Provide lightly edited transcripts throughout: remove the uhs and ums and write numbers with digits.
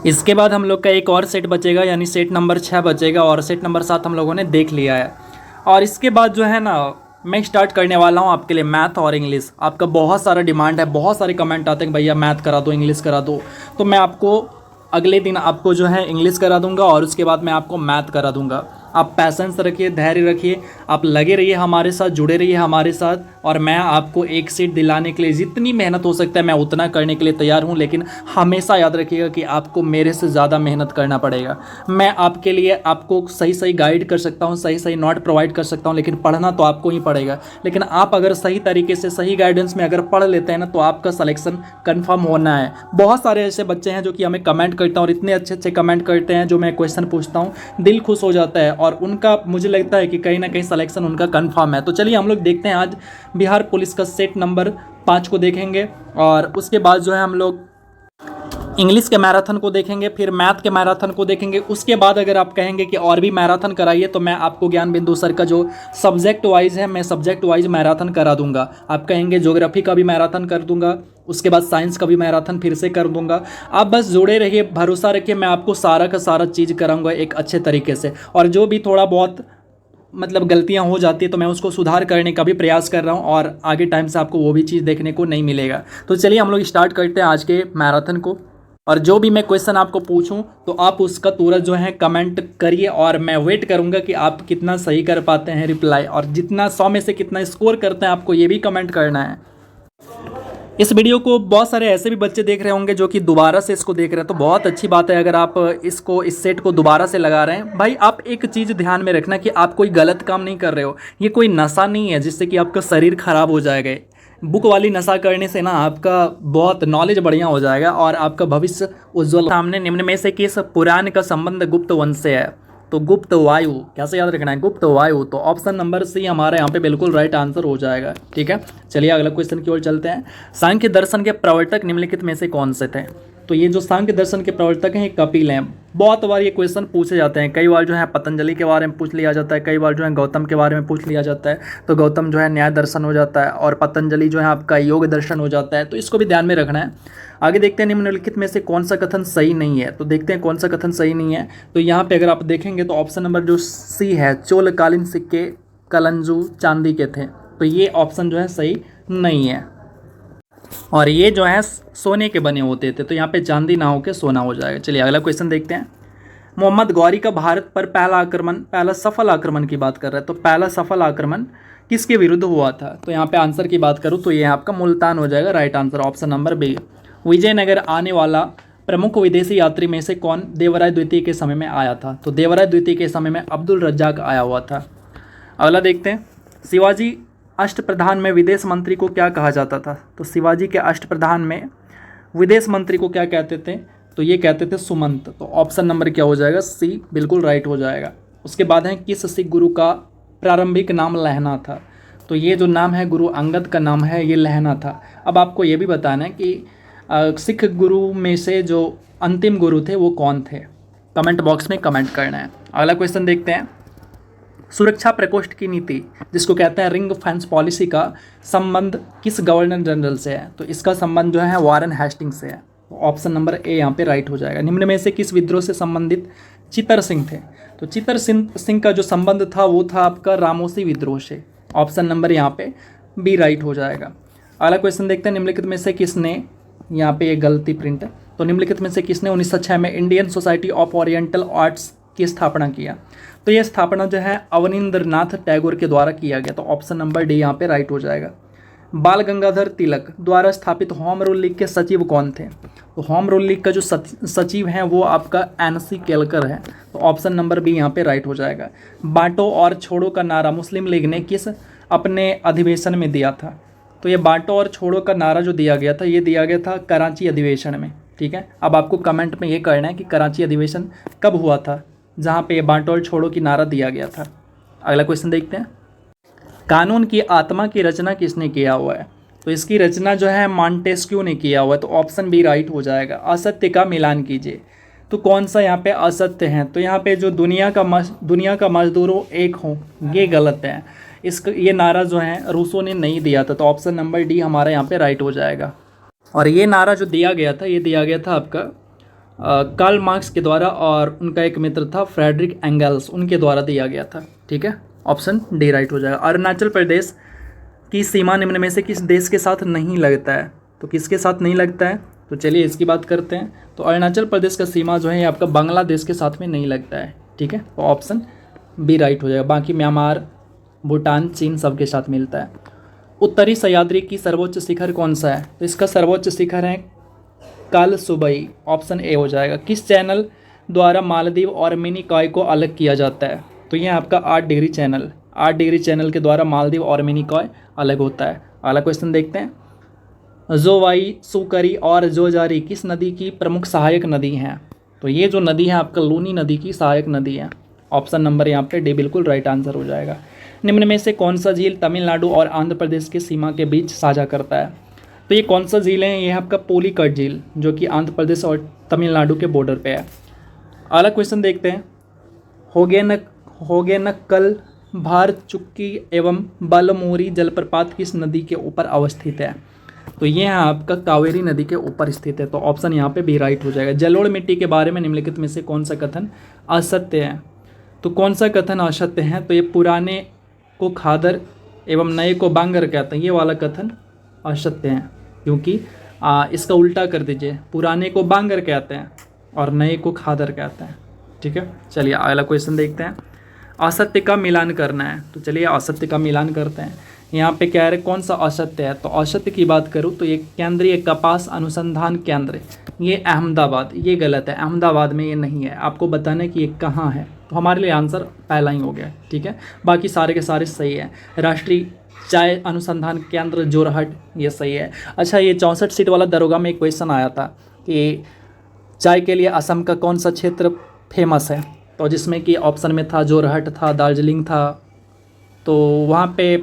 इसके बाद हम लोग का एक और सेट बचेगा, यानी सेट नंबर 6 बचेगा, और सेट नंबर 7 हम लोगों ने देख लिया है। और इसके बाद जो है ना, मैं स्टार्ट करने वाला हूँ आपके लिए मैथ और इंग्लिश। आपका बहुत सारा डिमांड है, बहुत सारे कमेंट आते हैं कि भैया मैथ करा दो, इंग्लिश करा दो। तो मैं आपको अगले दिन आपको जो है इंग्लिश करा दूंगा, और उसके बाद मैं आपको मैथ करा दूंगा। आप पैसेंस रखिए, धैर्य रखिए, आप लगे रहिए हमारे साथ, जुड़े रहिए हमारे साथ, और मैं आपको एक सीट दिलाने के लिए जितनी मेहनत हो सकता है मैं उतना करने के लिए तैयार हूँ। लेकिन हमेशा याद रखिएगा कि आपको मेरे से ज़्यादा मेहनत करना पड़ेगा। मैं आपके लिए आपको सही सही गाइड कर सकता हूँ, सही सही नोट प्रोवाइड कर सकता हूँ, लेकिन पढ़ना तो आपको ही पड़ेगा। लेकिन आप अगर सही तरीके से सही गाइडेंस में अगर पढ़ लेते हैं ना, तो आपका सिलेक्शन कन्फर्म होना है। बहुत सारे ऐसे बच्चे हैं जो कि हमें कमेंट करते हैं, और इतने अच्छे अच्छे कमेंट करते हैं, जो मैं क्वेश्चन पूछता हूँ दिल खुश हो जाता है, और उनका मुझे लगता है कि कहीं ना कहीं सिलेक्शन उनका कंफर्म है। तो चलिए हम लोग देखते हैं, आज बिहार पुलिस का सेट नंबर 5 को देखेंगे, और उसके बाद जो है हम लोग इंग्लिश के मैराथन को देखेंगे, फिर मैथ के मैराथन को देखेंगे। उसके बाद अगर आप कहेंगे कि और भी मैराथन कराइए, तो मैं आपको ज्ञान बिंदु सर का जो सब्जेक्ट वाइज है, मैं सब्जेक्ट वाइज मैराथन करा दूंगा। आप कहेंगे ज्योग्राफी का भी मैराथन कर दूंगा, उसके बाद साइंस का भी मैराथन फिर से कर दूंगा। आप बस जुड़े रहिए, भरोसा रखिए, मैं आपको सारा का सारा चीज़ कराऊंगा एक अच्छे तरीके से। और जो भी थोड़ा बहुत मतलब गलतियां हो जाती है, तो मैं उसको सुधार करने का भी प्रयास कर रहा हूं, और आगे टाइम से आपको वो भी चीज़ देखने को नहीं मिलेगा। तो चलिए हम लोग स्टार्ट करते हैं आज के मैराथन को। और जो भी मैं क्वेश्चन आपको पूछूं, तो आप उसका तुरंत जो है कमेंट करिए, और मैं वेट करूंगा कि आप कितना सही कर पाते हैं रिप्लाई, और जितना 100 में से कितना स्कोर करते हैं आपको ये भी कमेंट करना है। इस वीडियो को बहुत सारे ऐसे भी बच्चे देख रहे होंगे जो कि दोबारा से इसको देख रहे हैं, तो बहुत अच्छी बात है अगर आप इसको इस सेट को दोबारा से लगा रहे हैं। भाई आप एक चीज़ ध्यान में रखना कि आप कोई गलत काम नहीं कर रहे हो, ये कोई नशा नहीं है जिससे कि आपका शरीर खराब हो जाएगा। बुक वाली नशा करने से ना आपका बहुत नॉलेज बढ़िया हो जाएगा, और आपका भविष्य उज्जवल। सामने निम्न में से किस पुराण का संबंध गुप्त वंश से है? तो गुप्त वायु, कैसे याद रखना है, गुप्त वायु। तो ऑप्शन नंबर सी हमारे यहाँ पे बिल्कुल राइट आंसर हो जाएगा। ठीक है, चलिए अगला क्वेश्चन की ओर चलते हैं। सांख्य दर्शन के प्रवर्तक निम्नलिखित में से कौन से थे? तो ये जो सांख्य दर्शन के प्रवर्तक हैं, कपिल हैं। बहुत बार ये क्वेश्चन पूछे जाते हैं, कई बार जो है पतंजलि के बारे में पूछ लिया जाता है, कई बार जो है गौतम के बारे में पूछ लिया जाता है। तो गौतम जो है न्याय दर्शन हो जाता है, और पतंजलि जो है आपका योग दर्शन हो जाता है। तो इसको भी ध्यान में रखना है। आगे देखते हैं निम्नलिखित में से कौन सा कथन सही नहीं है। तो देखते हैं कौन सा कथन सही नहीं है। तो यहाँ पे अगर आप देखेंगे तो ऑप्शन नंबर जो सी है, चोलकालीन सिक्के कलंजू चांदी के थे, तो ये ऑप्शन जो है सही नहीं है। और ये जो है सोने के बने होते थे, तो यहाँ पे चांदी ना होकर सोना हो जाएगा। चलिए अगला क्वेश्चन देखते हैं। मोहम्मद गौरी का भारत पर पहला आक्रमण, पहला सफल आक्रमण की बात कर रहा है, तो पहला सफल आक्रमण किसके विरुद्ध हुआ था? तो यहाँ पे आंसर की बात करूँ तो ये आपका मुल्तान हो जाएगा। Right answer option number B. Vijayanagar आने वाला प्रमुख विदेशी यात्री में से कौन देवराय द्वितीय के समय में आया था? तो देवराय द्वितीय के समय में अब्दुल रज्जाक आया हुआ था। अगला देखते हैं। शिवाजी अष्टप्रधान में विदेश मंत्री को क्या कहा जाता था? तो शिवाजी के अष्टप्रधान में विदेश मंत्री को क्या कहते थे? तो ये कहते थे सुमंत। तो ऑप्शन नंबर क्या हो जाएगा? सी बिल्कुल राइट हो जाएगा। उसके बाद है किस सिख गुरु का प्रारंभिक नाम लहना था? तो ये जो नाम है गुरु अंगद का नाम है, ये लहना था। अब आपको ये भी बताना है कि सिख गुरु में से जो अंतिम गुरु थे वो कौन थे? कमेंट बॉक्स में कमेंट करना है। अगला क्वेश्चन देखते हैं। सुरक्षा प्रकोष्ठ की नीति, जिसको कहते हैं रिंग फेंस पॉलिसी, का संबंध किस गवर्नर जनरल से है? तो इसका संबंध जो है वारन हेस्टिंग्स से है। तो ऑप्शन नंबर ए यहाँ पे राइट हो जाएगा। निम्न में से किस विद्रोह से संबंधित चितर सिंह थे? तो चितर सिंह का जो संबंध था वो था आपका रामोसी विद्रोह से। ऑप्शन नंबर यहाँ पे बी राइट हो जाएगा। अगला क्वेश्चन देखते हैं। निम्नलिखित में से किसने, यहाँ पे ये गलती प्रिंट है, तो निम्नलिखित में से किसने 1906 में Indian society of oriental arts की स्थापना किया? तो यह स्थापना जो है अवनींद्रनाथ टैगोर के द्वारा किया गया। तो ऑप्शन नंबर डी यहाँ पे राइट हो जाएगा। बाल गंगाधर तिलक द्वारा स्थापित होम रूल लीग के सचिव कौन थे? तो होम रूल लीग का जो सचिव हैं वो आपका एनसी केलकर है। तो ऑप्शन नंबर बी यहाँ पे राइट हो जाएगा। बांटो और छोड़ो का नारा मुस्लिम लीग ने किस अपने अधिवेशन में दिया था? तो ये बांटो और छोड़ो का नारा जो दिया गया था, ये दिया गया था कराची अधिवेशन में। ठीक है, अब आपको कमेंट में ये करना है कि कराची अधिवेशन कब हुआ था जहाँ पे ये बांटो और छोड़ो की नारा दिया गया था। अगला क्वेश्चन देखते हैं। कानून की आत्मा की रचना किसने किया हुआ है? तो इसकी रचना जो है मॉन्टेस्क्यू ने किया हुआ है। तो ऑप्शन बी राइट हो जाएगा। असत्य का मिलान कीजिए, तो कौन सा यहाँ पे असत्य है? तो यहाँ पे जो दुनिया का मजदूरों एक हो, ये गलत है। ये नारा जो है रूसो ने नहीं दिया था। तो ऑप्शन नंबर डी हमारा यहाँ पे राइट हो जाएगा। और ये नारा जो दिया गया था, ये दिया गया था आपका कार्ल मार्क्स के द्वारा और उनका एक मित्र था फ्रेडरिक एंगल्स, उनके द्वारा दिया गया था। ठीक है, ऑप्शन डी राइट हो जाएगा। अरुणाचल प्रदेश की सीमा निम्न में से किस देश के साथ नहीं लगता है? तो किसके साथ नहीं लगता है? तो चलिए इसकी बात करते हैं। तो अरुणाचल प्रदेश का सीमा जो है ये आपका बांग्लादेश के साथ में नहीं लगता है। ठीक है, तो ऑप्शन बी राइट हो जाएगा। बाकी म्यांमार, भूटान, चीन सबके साथ मिलता है। उत्तरी सह्याद्री की सर्वोच्च शिखर कौन सा है? तो इसका सर्वोच्च शिखर है कालसुबई, ऑप्शन ए हो जाएगा। किस चैनल द्वारा मालदीव और मिनी कॉय को अलग किया जाता है? तो ये आपका 8 डिग्री चैनल, 8 डिग्री चैनल के द्वारा मालदीव और मिनी कॉय अलग होता है। अगला क्वेश्चन देखते हैं। जोवाई, सुकरी और जोजारी किस नदी की प्रमुख सहायक नदी हैं? तो ये जो नदी है आपका लूनी नदी की सहायक नदी है। ऑप्शन नंबर यहाँ पे डी बिल्कुल राइट आंसर हो जाएगा। निम्न में से कौन सा झील तमिलनाडु और आंध्र प्रदेश की सीमा के बीच साझा करता है? तो ये कौन सा झील है? ये है आपका पोलीकट झील, जो कि आंध्र प्रदेश और तमिलनाडु के बॉर्डर पे है। अगला क्वेश्चन देखते हैं। होगेनकल, भार चुक्की एवं बलमोरी जलप्रपात किस नदी के ऊपर अवस्थित है? तो ये है आपका कावेरी नदी के ऊपर स्थित है। तो ऑप्शन यहाँ पे बी राइट हो जाएगा। जलोढ़ मिट्टी के बारे में निम्नलिखित में से कौन सा कथन असत्य है? तो कौन सा कथन असत्य है? तो ये पुराने को खादर एवं नए को बांगर कहते हैं, ये वाला कथन असत्य है, क्योंकि इसका उल्टा कर दीजिए, पुराने को बांगर कहते हैं और नए को खादर कहते हैं। ठीक है, चलिए अगला क्वेश्चन देखते हैं। असत्य का मिलान करना है, तो चलिए असत्य का मिलान करते हैं। यहाँ पे कह रहे कौन सा असत्य है? तो असत्य की बात करूँ तो ये केंद्रीय कपास अनुसंधान केंद्र, ये अहमदाबाद, ये गलत है, अहमदाबाद में ये नहीं है। आपको बताना है कि ये कहाँ है, तो हमारे लिए आंसर पहला ही हो गया। ठीक है, बाकी सारे के सारे सही है। राष्ट्रीय चाय अनुसंधान केंद्र जोरहट, ये सही है। अच्छा, ये 64 सीट वाला दरोगा में एक क्वेश्चन आया था कि चाय के लिए असम का कौन सा क्षेत्र फेमस है? तो जिसमें कि ऑप्शन में था जोरहट था, दार्जिलिंग था, तो वहाँ पे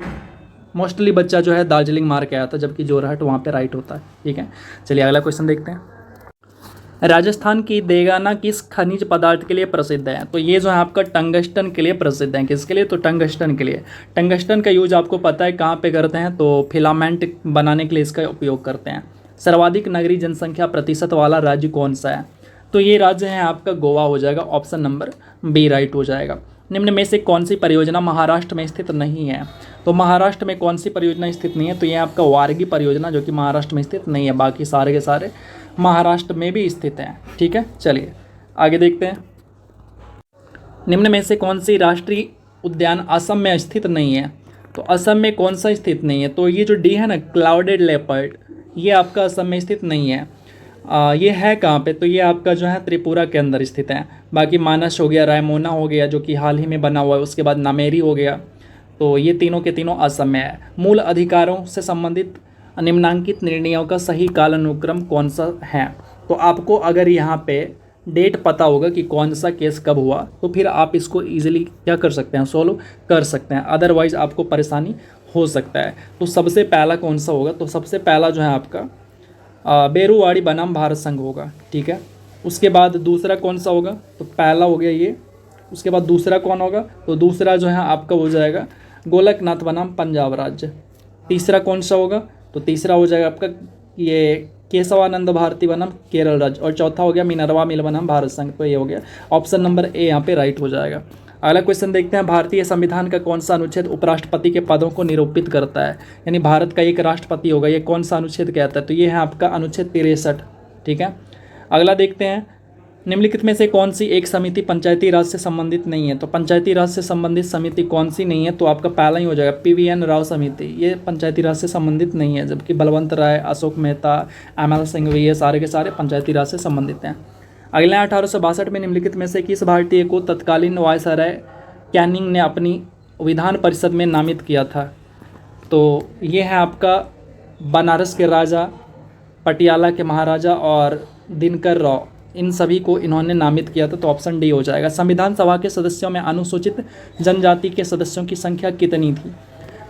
मोस्टली बच्चा जो है दार्जिलिंग मार के आया था, जबकि जोरहट वहाँ पे राइट होता है। ठीक है, चलिए अगला क्वेश्चन देखते हैं। राजस्थान की देगाना किस खनिज पदार्थ के लिए प्रसिद्ध है? तो ये जो है आपका टंगस्टन के लिए प्रसिद्ध है। किसके लिए? तो टंगस्टन के लिए। टंगस्टन का यूज आपको पता है कहाँ पे करते हैं? तो फिलामेंट बनाने के लिए इसका उपयोग करते हैं। सर्वाधिक नगरीय जनसंख्या प्रतिशत वाला राज्य कौन सा है? तो ये राज्य है आपका गोवा हो जाएगा। ऑप्शन नंबर बी राइट हो जाएगा। निम्न में से कौन सी परियोजना महाराष्ट्र में स्थित नहीं है? तो महाराष्ट्र में कौन सी परियोजना स्थित नहीं है? तो ये आपका वारगी परियोजना, जो कि महाराष्ट्र में स्थित नहीं है। बाकी सारे के सारे महाराष्ट्र में भी स्थित हैं। ठीक है, चलिए आगे देखते हैं। निम्न में से कौन सी राष्ट्रीय उद्यान असम में स्थित नहीं है? तो असम में कौन सा स्थित नहीं है? तो ये जो डी है ना, क्लाउडेड लेपर्ड, ये आपका असम में स्थित नहीं है। ये है कहाँ पे? तो ये आपका जो है त्रिपुरा के अंदर स्थित है। बाकी मानस हो गया, रायमोना हो गया जो कि हाल ही में बना हुआ है, उसके बाद नामेरी हो गया, तो ये तीनों के तीनों असम में है। मूल अधिकारों से संबंधित निम्नांकित निर्णयों का सही कालानुक्रम कौन सा है? तो आपको अगर यहाँ पे डेट पता होगा कि कौन सा केस कब हुआ, तो फिर आप इसको ईजिली क्या कर सकते हैं, सॉल्व कर सकते हैं। अदरवाइज आपको परेशानी हो सकता है। तो सबसे पहला कौन सा होगा? तो सबसे पहला जो है आपका बेरुवाड़ी बनाम भारत संघ होगा। ठीक है, उसके बाद दूसरा कौन सा होगा? तो पहला हो गया ये। उसके बाद दूसरा कौन होगा? तो दूसरा जो है आपका हो जाएगा गोलकनाथ बनाम पंजाब राज्य। तीसरा कौन सा होगा? तो तीसरा हो जाएगा आपका ये केशवानंद भारती बनाम केरल राज्य। और चौथा हो गया मिनरवा मिल बनाम भारत संघ। तो ये हो गया ऑप्शन नंबर ए यहाँ पे राइट हो जाएगा। अगला क्वेश्चन देखते हैं। भारतीय संविधान का कौन सा अनुच्छेद उपराष्ट्रपति के पदों को निरूपित करता है? यानी भारत का एक राष्ट्रपति होगा, ये कौन सा अनुच्छेद कहता है? तो ये है आपका अनुच्छेद 63। ठीक है, अगला देखते हैं। निम्नलिखित में से कौन सी एक समिति पंचायती राज से संबंधित नहीं है? तो पंचायती राज से संबंधित समिति कौन सी नहीं है? तो आपका पहला ही हो जाएगा PVN राव समिति, ये पंचायती राज से संबंधित नहीं है। जबकि बलवंत राय, अशोक मेहता, ML सिंघवी, ये सारे के सारे पंचायती राज से संबंधित हैं। अगले 1862 में निम्नलिखित में से किस भारतीय को तत्कालीन वायसराय कैनिंग ने अपनी विधान परिषद में नामित किया था? तो ये है आपका बनारस के राजा, पटियाला के महाराजा और दिनकर राव, इन सभी को इन्होंने नामित किया था। तो ऑप्शन डी हो जाएगा। संविधान सभा के सदस्यों में अनुसूचित जनजाति के सदस्यों की संख्या कितनी थी?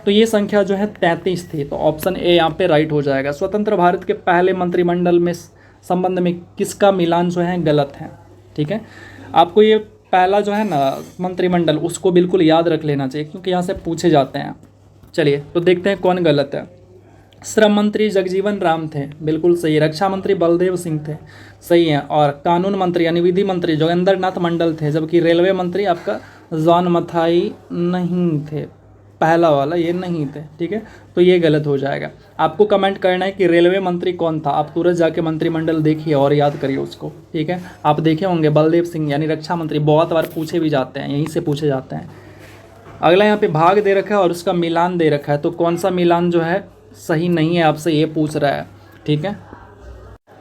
तो ये संख्या जो है 33 थी। तो ऑप्शन ए यहाँ पे राइट हो जाएगा। स्वतंत्र भारत के पहले मंत्रिमंडल में संबंध में किसका मिलान जो है गलत है? ठीक है, आपको ये पहला जो है ना मंत्रिमंडल, उसको बिल्कुल याद रख लेना चाहिए, क्योंकि यहाँ से पूछे जाते हैं। चलिए तो देखते हैं कौन गलत है। श्रम मंत्री जगजीवन राम थे, बिल्कुल सही। रक्षा मंत्री बलदेव सिंह थे, सही है। और कानून मंत्री यानी विधि मंत्री जोगेंद्र नाथ मंडल थे, जबकि रेलवे मंत्री आपका जॉन मथाई नहीं थे, पहला वाला ये नहीं थे, ठीक है। तो ये गलत हो जाएगा। आपको कमेंट करना है कि रेलवे मंत्री कौन था। आप तुरंत जाके मंत्रिमंडल देखिए और याद करिए उसको, ठीक है। आप देखे होंगे बलदेव सिंह यानी रक्षा मंत्री, बहुत बार पूछे भी जाते हैं, यहीं से पूछे जाते हैं। अगला यहाँ पे भाग दे रखा है और उसका मिलान दे रखा है, तो कौन सा मिलान जो है सही नहीं है, आपसे ये पूछ रहा है, ठीक है।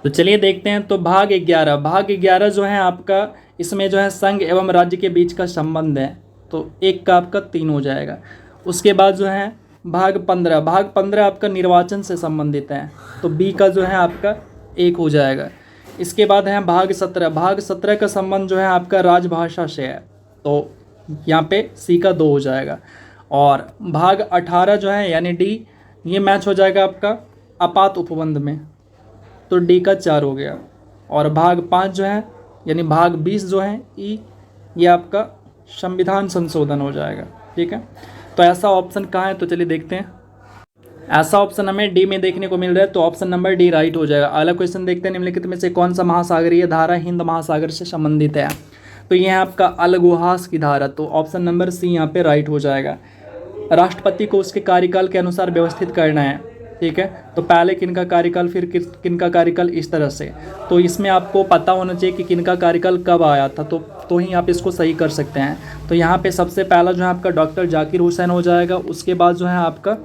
तो चलिए देखते हैं। तो भाग 11 जो है आपका, इसमें जो है संघ एवं राज्य के बीच का संबंध है, तो एक का आपका 3 हो जाएगा। उसके बाद जो है भाग 15 आपका निर्वाचन से संबंधित है, तो बी का जो है आपका 1 हो जाएगा। इसके बाद है भाग 17 का संबंध जो है आपका राजभाषा से है, तो यहाँ पे सी का 2 हो जाएगा। और भाग 18 जो है यानी डी, ये मैच हो जाएगा आपका आपात उपबंध में, तो डी का 4 हो गया। और भाग 5 जो है यानी भाग 20 जो है ई, ये आपका संविधान संशोधन हो जाएगा, ठीक है। तो ऐसा ऑप्शन कहाँ है, तो चलिए देखते हैं। ऐसा ऑप्शन हमें डी में देखने को मिल रहा है, तो ऑप्शन नंबर डी राइट हो जाएगा। अगला क्वेश्चन देखते हैं, निम्नलिखित में से कौन सा महासागरीय धारा हिंद महासागर से संबंधित है। तो ये है आपका अलगुहास की धारा, तो ऑप्शन नंबर सी यहाँ पे राइट हो जाएगा। राष्ट्रपति को उसके कार्यकाल के अनुसार व्यवस्थित करना है, ठीक है। तो पहले किनका कार्यकाल, फिर किनका कार्यकाल, इस तरह से। तो इसमें आपको पता होना चाहिए कि किनका कार्यकाल कब आया था, तो ही आप इसको सही कर सकते हैं। तो यहाँ पे सबसे पहला जो है आपका डॉक्टर जाकिर हुसैन हो जाएगा। उसके बाद जो है आपका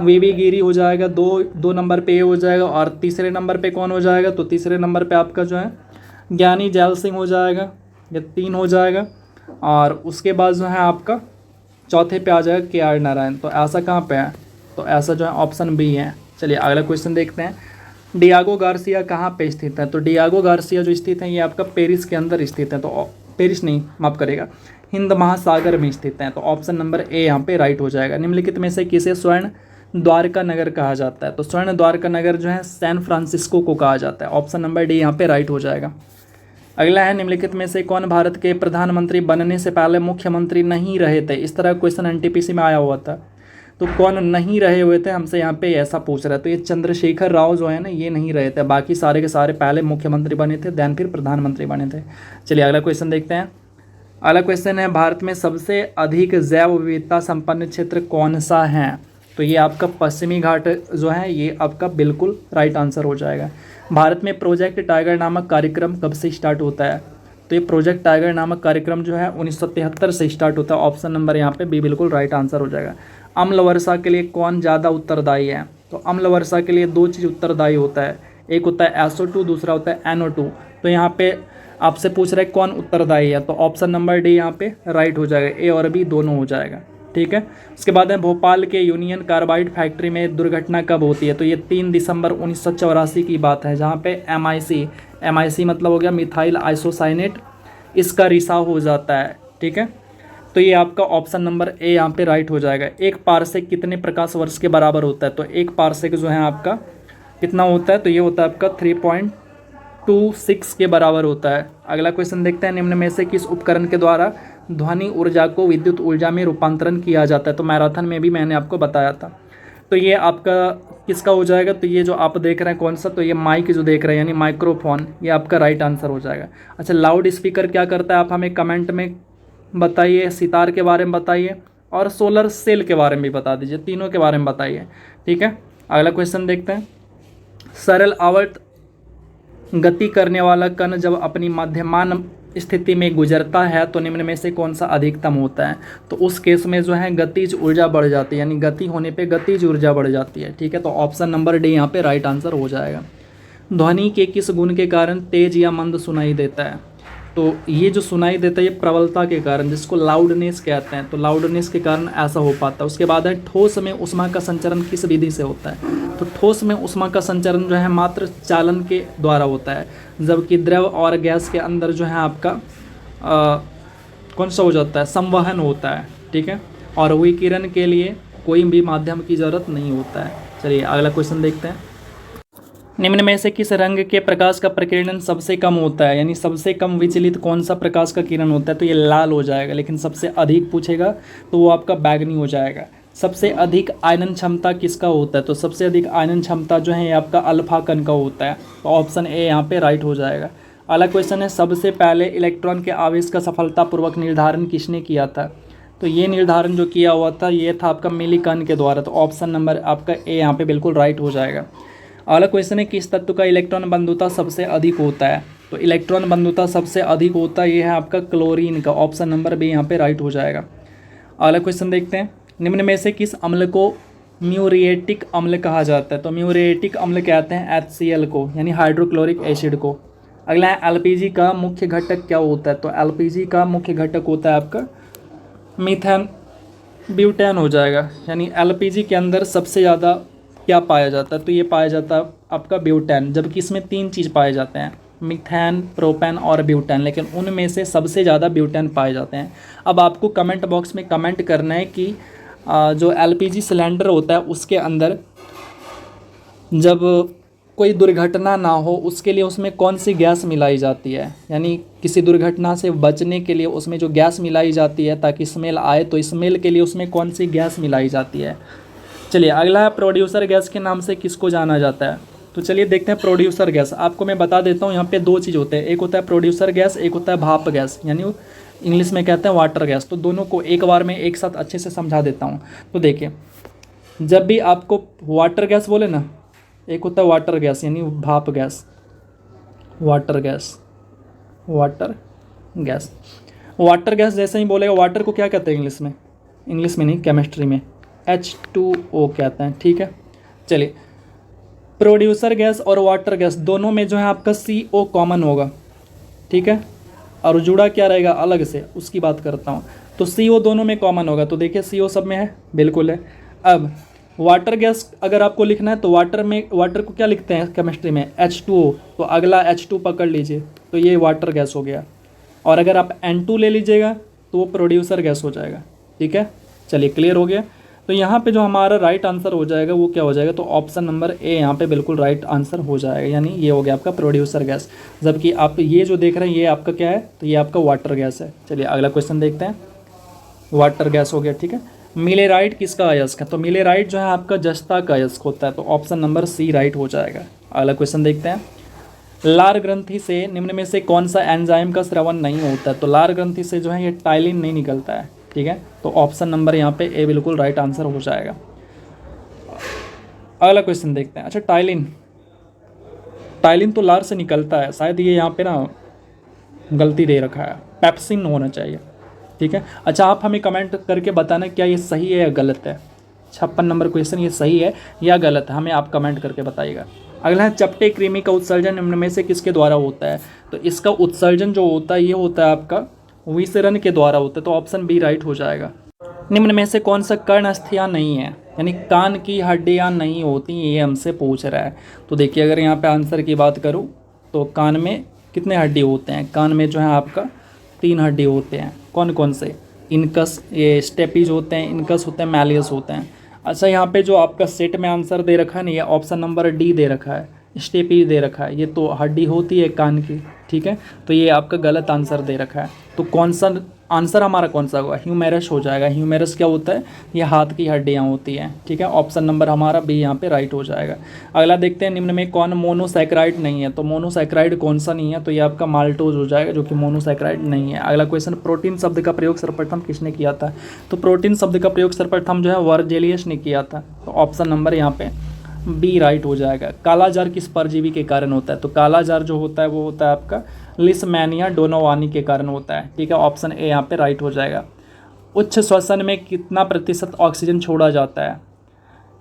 वीवी गिरी हो जाएगा, दो नंबर पे ये हो जाएगा। और तीसरे नंबर पे कौन हो जाएगा, तो तीसरे नंबर पे आपका जो है ज्ञानी जैल सिंह हो जाएगा, ये 3 हो जाएगा। और उसके बाद जो है आपका चौथे पे आ जाएगा KR नारायण। तो ऐसा कहाँ पे है, तो ऐसा जो है ऑप्शन बी है। चलिए अगला क्वेश्चन देखते हैं। डियागो गार्सिया कहाँ पे स्थित है, तो डियागो गार्सिया जो स्थित है ये आपका पेरिस के अंदर स्थित है, तो पेरिस नहीं, माफ करेगा, हिंद महासागर में स्थित है। तो ऑप्शन नंबर ए यहाँ पे राइट हो जाएगा। निम्नलिखित में से किसे स्वर्ण द्वारका नगर कहा जाता है, तो स्वर्ण द्वारका नगर जो है सैन फ्रांसिस्को को कहा जाता है। ऑप्शन नंबर डी यहाँ पे राइट हो जाएगा। अगला है, निम्नलिखित में से कौन भारत के प्रधानमंत्री बनने से पहले मुख्यमंत्री नहीं रहे थे। इस तरह क्वेश्चन एनटीपीसी में आया हुआ था, तो कौन नहीं रहे हुए थे, हमसे यहाँ पे ऐसा पूछ रहा है। तो ये चंद्रशेखर राव जो है ना, ये नहीं रहे थे, बाकी सारे के सारे पहले मुख्यमंत्री बने थे, देन फिर प्रधानमंत्री बने थे। चलिए अगला क्वेश्चन देखते हैं। अगला क्वेश्चन है, भारत में सबसे अधिक जैव विविधता संपन्न क्षेत्र कौन सा है, तो ये आपका पश्चिमी घाट जो है, ये आपका बिल्कुल राइट आंसर हो जाएगा। भारत में प्रोजेक्ट टाइगर नामक कार्यक्रम कब से स्टार्ट होता है, तो ये प्रोजेक्ट टाइगर नामक कार्यक्रम जो है 1973 से स्टार्ट होता है। ऑप्शन नंबर यहाँ पे बी बिल्कुल राइट आंसर हो जाएगा। अम्ल वर्षा के लिए कौन ज़्यादा उत्तरदायी है, तो अम्ल वर्षा के लिए 2 चीज़ उत्तरदायी होता है, एक होता है SO2, दूसरा होता है NO2। तो यहाँ पे आपसे पूछ रहा है कौन उत्तरदायी है, तो ऑप्शन नंबर डी यहाँ पे राइट हो जाएगा, ए और बी दोनों हो जाएगा, ठीक है। उसके बाद है, भोपाल के यूनियन कार्बाइड फैक्ट्री में दुर्घटना कब होती है, तो ये 3 दिसंबर 1984 की बात है, जहाँ पे MIC मतलब हो गया मिथाइल आइसोसाइनेट, इसका रिसाव हो जाता है, ठीक है। तो ये आपका ऑप्शन नंबर ए यहाँ पे राइट हो जाएगा। एक पारसेक कितने प्रकाश वर्ष के बराबर होता है, तो एक पारसेक जो है आपका कितना होता है, तो ये होता है आपका 3.26 के बराबर होता है। अगला क्वेश्चन देखते हैं, निम्न में से किस उपकरण के द्वारा ध्वनि ऊर्जा को विद्युत ऊर्जा में रूपांतरण किया जाता है, तो मैराथन में भी मैंने आपको बताया था। तो ये आपका किसका हो जाएगा, तो ये जो आप देख रहे हैं कौन सा, तो ये माइक जो देख रहे हैं यानी माइक्रोफोन, ये आपका राइट आंसर हो जाएगा। अच्छा, लाउड स्पीकर क्या करता है, आप हमें कमेंट में बताइए, सितार के बारे में बताइए और सोलर सेल के बारे में भी बता दीजिए, तीनों के बारे में बताइए, ठीक है। अगला क्वेश्चन देखते हैं। सरल आवर्त गति करने वाला कण जब अपनी मध्यमान स्थिति में गुजरता है तो निम्न में से कौन सा अधिकतम होता है, तो उस केस में जो है गतिज ऊर्जा बढ़ जाती है, यानी गति होने पे गतिज ऊर्जा बढ़ जाती है, ठीक है। तो ऑप्शन नंबर डी यहाँ पे राइट आंसर हो जाएगा। ध्वनि के किस गुण के कारण तेज या मंद सुनाई देता है, तो ये जो सुनाई देता है ये प्रबलता के कारण, जिसको लाउडनेस कहते हैं, तो लाउडनेस के कारण ऐसा हो पाता है। उसके बाद है, ठोस में ऊष्मा का संचरण किस विधि से होता है, तो ठोस में ऊष्मा का संचरण जो है मात्र चालन के द्वारा होता है, जबकि द्रव और गैस के अंदर जो है आपका कौन सा हो जाता है, संवहन होता है, ठीक है। और विकिरण के लिए कोई भी माध्यम की जरूरत नहीं होता है। चलिए अगला क्वेश्चन देखते हैं। निम्न में से किस रंग के प्रकाश का प्रकीर्णन सबसे कम होता है, यानी सबसे कम विचलित कौन सा प्रकाश का किरण होता है, तो ये लाल हो जाएगा। लेकिन सबसे अधिक पूछेगा तो वो आपका बैंगनी हो जाएगा। सबसे अधिक आयनन क्षमता किसका होता है? तो सबसे अधिक आयनन क्षमता जो है ये आपका अल्फा कण का होता है। तो ऑप्शन ए यहाँ पे राइट हो जाएगा। अगला क्वेश्चन है, सबसे पहले इलेक्ट्रॉन के आवेश का सफलतापूर्वक निर्धारण किसने किया था? तो ये निर्धारण जो किया हुआ था ये था आपका मिलीकन के द्वारा। तो ऑप्शन नंबर आपका ए यहाँ पे बिल्कुल राइट हो जाएगा। अगला क्वेश्चन है, किस तत्व का इलेक्ट्रॉन बंधुता सबसे अधिक होता है? तो इलेक्ट्रॉन बंधुता सबसे अधिक होता है ये है आपका क्लोरीन का। ऑप्शन नंबर बी यहाँ पे राइट हो जाएगा। अगला क्वेश्चन देखते हैं, निम्न में से किस अम्ल को म्यूरिएटिक अम्ल कहा जाता है? तो म्यूरिएटिक अम्ल कहते हैं HCl को, यानी हाइड्रोक्लोरिक एसिड को। अगला है, LPG का मुख्य घटक क्या होता है? तो LPG का मुख्य घटक होता है आपका मीथेन ब्यूटेन हो जाएगा। यानी LPG के अंदर सबसे ज़्यादा क्या पाया जाता है? तो ये पाया जाता है आपका ब्यूटेन, जबकि इसमें 3 चीज़ पाए जाते हैं, मीथेन, प्रोपेन और ब्यूटेन, लेकिन उनमें से सबसे ज़्यादा ब्यूटेन पाए जाते हैं। अब आपको कमेंट बॉक्स में कमेंट करना है कि जो LPG सिलेंडर होता है उसके अंदर जब कोई दुर्घटना ना हो उसके लिए उसमें कौन सी गैस मिलाई जाती है? यानी किसी दुर्घटना से बचने के लिए उसमें जो गैस मिलाई जाती है ताकि स्मेल आए, तो स्मेल के लिए उसमें कौन सी गैस मिलाई जाती है? चलिए अगला है, प्रोड्यूसर गैस के नाम से किसको जाना जाता है? तो चलिए देखते हैं प्रोड्यूसर गैस। आपको मैं बता देता हूँ, यहाँ पे 2 चीज़ होते हैं, एक होता है प्रोड्यूसर गैस, एक होता है भाप गैस, यानी इंग्लिश में कहते हैं वाटर गैस। तो दोनों को एक बार में एक साथ अच्छे से समझा देता हूँ। तो देखिए, जब भी आपको वाटर गैस बोले ना, एक होता है वाटर गैस यानी भाप gas, water gas, water gas. Water gas जैसे ही बोलेगा, वाटर को क्या कहते हैं इंग्लिश में? इंग्लिश में नहीं, केमिस्ट्री में H2O कहते हैं, ठीक है। चलिए, प्रोड्यूसर गैस और वाटर गैस दोनों में जो है आपका CO कॉमन होगा, ठीक है, और जुड़ा क्या रहेगा अलग से, उसकी बात करता हूँ। तो CO दोनों में कॉमन होगा। तो देखिए CO सब में है, बिल्कुल है। अब वाटर गैस अगर आपको लिखना है तो वाटर को क्या लिखते हैं केमिस्ट्री में? H2O। तो अगला H2 पकड़ लीजिए, तो ये वाटर गैस हो गया। और अगर आप N2 ले लीजिएगा तो वो प्रोड्यूसर गैस हो जाएगा, ठीक है। चलिए क्लियर हो गया। तो यहाँ पे जो हमारा राइट आंसर हो जाएगा वो क्या हो जाएगा? तो ऑप्शन नंबर ए यहाँ पे बिल्कुल राइट आंसर हो जाएगा, यानी ये हो गया आपका प्रोड्यूसर गैस। जबकि आप ये जो देख रहे हैं ये आपका क्या है? तो ये आपका वाटर गैस है। चलिए अगला क्वेश्चन देखते हैं। वाटर गैस हो गया, ठीक है। मिलेराइट किसका अयस्क है? तो मिलेराइट जो है आपका जस्ता का अयस्क होता है। तो ऑप्शन नंबर सी राइट हो जाएगा। अगला क्वेश्चन देखते हैं। लार ग्रंथि से निम्न में से कौन सा एंजाइम का स्रवण नहीं होता है? तो लार ग्रंथि से जो है ये टाइलिन नहीं निकलता है, ठीक है। तो ऑप्शन नंबर यहाँ पे ए बिल्कुल राइट आंसर हो जाएगा। अगला क्वेश्चन देखते हैं। अच्छा, टाइलिन तो लार से निकलता है, शायद ये यहाँ पे ना गलती दे रखा है, पेप्सिन होना चाहिए, ठीक है। अच्छा, आप हमें कमेंट करके बताना क्या ये सही है या गलत है। 56 नंबर क्वेश्चन, ये सही है या गलत है, हमें आप कमेंट करके बताइएगा। अगला है, चपटे कृमि का उत्सर्जन निम्न में से किसके द्वारा होता है? तो इसका उत्सर्जन जो होता है ये होता है आपका विसरण के द्वारा होता है। तो ऑप्शन बी राइट हो जाएगा। निम्न में से कौन सा कर्ण अस्थियां नहीं है, यानी कान की हड्डियां नहीं होती, ये हमसे पूछ रहा है। तो देखिए, अगर यहाँ पे आंसर की बात करूँ तो कान में कितने हड्डी होते हैं? कान में जो है आपका 3 हड्डी होते हैं। कौन कौन से? इनकस, ये स्टेपीज होते हैं, इनकस होते हैं, मैलियस होते हैं। अच्छा, यहाँ पे जो आपका सेट में आंसर दे रखा है ना, ये ऑप्शन नंबर डी दे रखा है, स्टेपीज दे रखा है। ये तो हड्डी होती है कान की, ठीक है। तो ये आपका गलत आंसर दे रखा है। तो कौन सा आंसर हमारा कौन सा होगा? ह्यूमेरस हो जाएगा। ह्यूमेरस क्या होता है? ये हाथ की हड्डियाँ होती हैं, ठीक है। ऑप्शन नंबर हमारा बी यहाँ पे राइट हो जाएगा। अगला देखते हैं, निम्न में कौन मोनोसैकेराइड नहीं है? तो मोनोसैकेराइड कौन सा नहीं है? तो ये आपका माल्टोज हो जाएगा, जो कि मोनोसैकेराइड नहीं है। अगला क्वेश्चन, प्रोटीन शब्द का प्रयोग सर्वप्रथम किसने किया था? तो प्रोटीन शब्द का प्रयोग सर्वप्रथम जो है वर्जेलियस ने किया था। तो ऑप्शन नंबर यहाँ पे बी राइट हो जाएगा। काला जार किस परजीवी के कारण होता है? तो काला जार जो होता है वो होता है आपका लिसमैनिया डोनोवानी के कारण होता है, ठीक है। ऑप्शन ए यहाँ पे राइट हो जाएगा। उच्च श्वसन में कितना प्रतिशत ऑक्सीजन छोड़ा जाता है?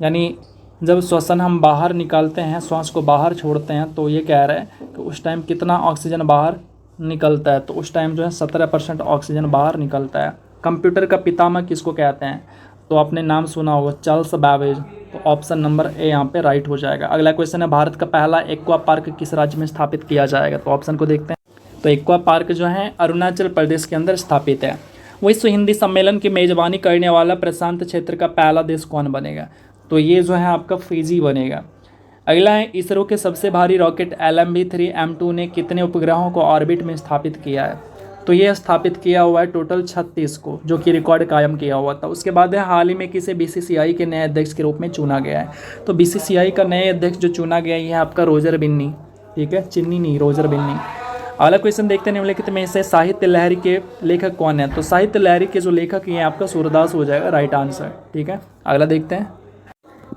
यानी जब श्वसन हम बाहर निकालते हैं, श्वास को बाहर छोड़ते हैं, तो ये कह रहा है कि उस टाइम कितना ऑक्सीजन बाहर निकलता है? तो उस टाइम जो है 17% ऑक्सीजन बाहर निकलता है। कंप्यूटर का पितामह किसको कहते हैं? तो आपने नाम सुना होगा, चार्ल्स बैबेज। तो ऑप्शन नंबर ए यहाँ पे राइट हो जाएगा। अगला क्वेश्चन है, भारत का पहला एक्वा पार्क किस राज्य में स्थापित किया जाएगा? तो ऑप्शन को देखते हैं। तो एक्वा पार्क जो है अरुणाचल प्रदेश के अंदर स्थापित है। विश्व हिंदी सम्मेलन की मेजबानी करने वाला प्रशांत क्षेत्र का पहला देश कौन बनेगा? तो ये जो है आपका फिजी बनेगा। अगला है, इसरो के सबसे भारी रॉकेट LMB-3M2 ने कितने उपग्रहों को ऑर्बिट में स्थापित किया है? तो ये स्थापित किया हुआ है टोटल 36 को, जो कि रिकॉर्ड कायम किया हुआ था। उसके बाद है हाल ही में किसे बीसीसीआई के नए अध्यक्ष के रूप में चुना गया है। तो बीसीसीआई का नए अध्यक्ष जो चुना गया है ये है आपका रोजर बिन्नी, ठीक है, चिन्नी नहीं, रोजर बिन्नी। अगला क्वेश्चन देखते हैं, निम्नलिखित में से साहित्य लहरी के लेखक कौन है। तो साहित्य लहरी के जो लेखक ये आपका सूरदास हो जाएगा राइट आंसर, ठीक है। अगला देखते हैं,